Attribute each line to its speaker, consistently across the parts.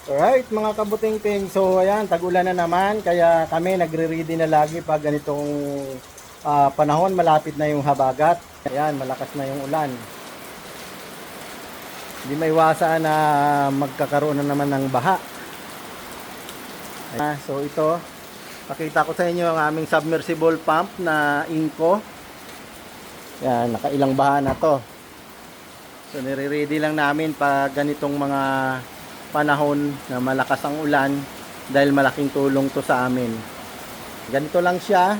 Speaker 1: Alright mga kabuting-ting, so ayan, tag-ulan na naman, kaya kami nagre-ready na lagi pag ganitong panahon, malapit na yung habagat. Ayan, malakas na yung ulan. Hindi maiwasan na magkakaroon na naman ng baha. Ayan, so ito, pakita ko sa inyo ang aming submersible pump na Inco. Ayan, nakailang baha na to. So nire-ready lang namin pag ganitong mga panahon na malakas ang ulan dahil malaking tulong to sa amin. Ganito lang siya,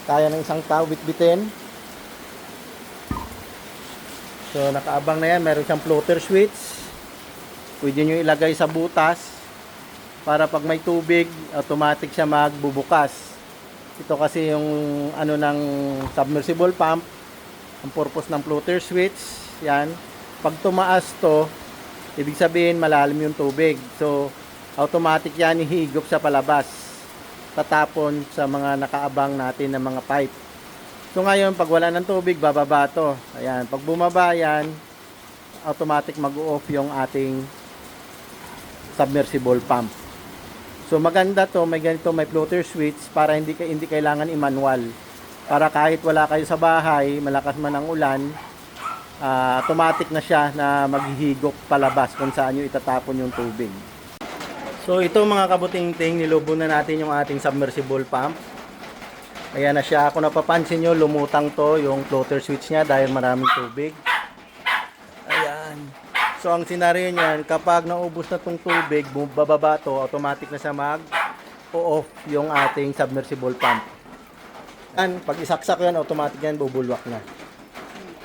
Speaker 1: kaya ng isang tao bitbitin. So nakaabang na yan, meron siyang floater switch, pwede nyo ilagay sa butas para pag may tubig automatic siya magbubukas. Ito kasi yung ano ng submersible pump, ang purpose ng floater switch yan, pag tumaas to ibig sabihin malalim yung tubig. So, automatic yan ihigop sa palabas. Tatapon sa mga nakaabang natin ng mga pipe. So, ngayon, pag wala ng tubig, bababa to. Ayan. Pag bumaba yan, automatic mag-off yung ating submersible pump. So, maganda to. May ganito, may floater switch para hindi kailangan i-manual. Para kahit wala kayo sa bahay, malakas man ang ulan, automatic na siya na maghihigop palabas kung saan nyo itatapon yung tubig. So ito mga kabuting-ting, nilubo na natin yung ating submersible pump. Ayan na siya. Kung napapansin nyo, lumutang to yung floater switch niya dahil maraming tubig. Ayan. So ang senaryo niyan, kapag naubos na tong tubig, bababa to, automatic na siya mag-off yung ating submersible pump. Ayan, pag isaksak yan, automatic yan, bubulwak na.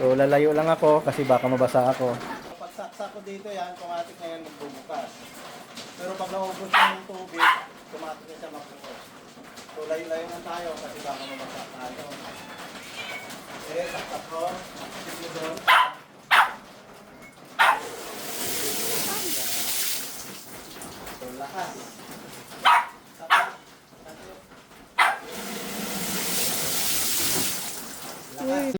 Speaker 1: So, lalayo lang ako kasi baka mabasa ako. Pag saksak ko dito yan, automatic na yan magbubukas. Pero pag naubos na yung tubig, automatic na siya magbubukas. So, layo-layo lang tayo kasi baka mabasa tayo. Okay, saksak ko. Saksak mo doon.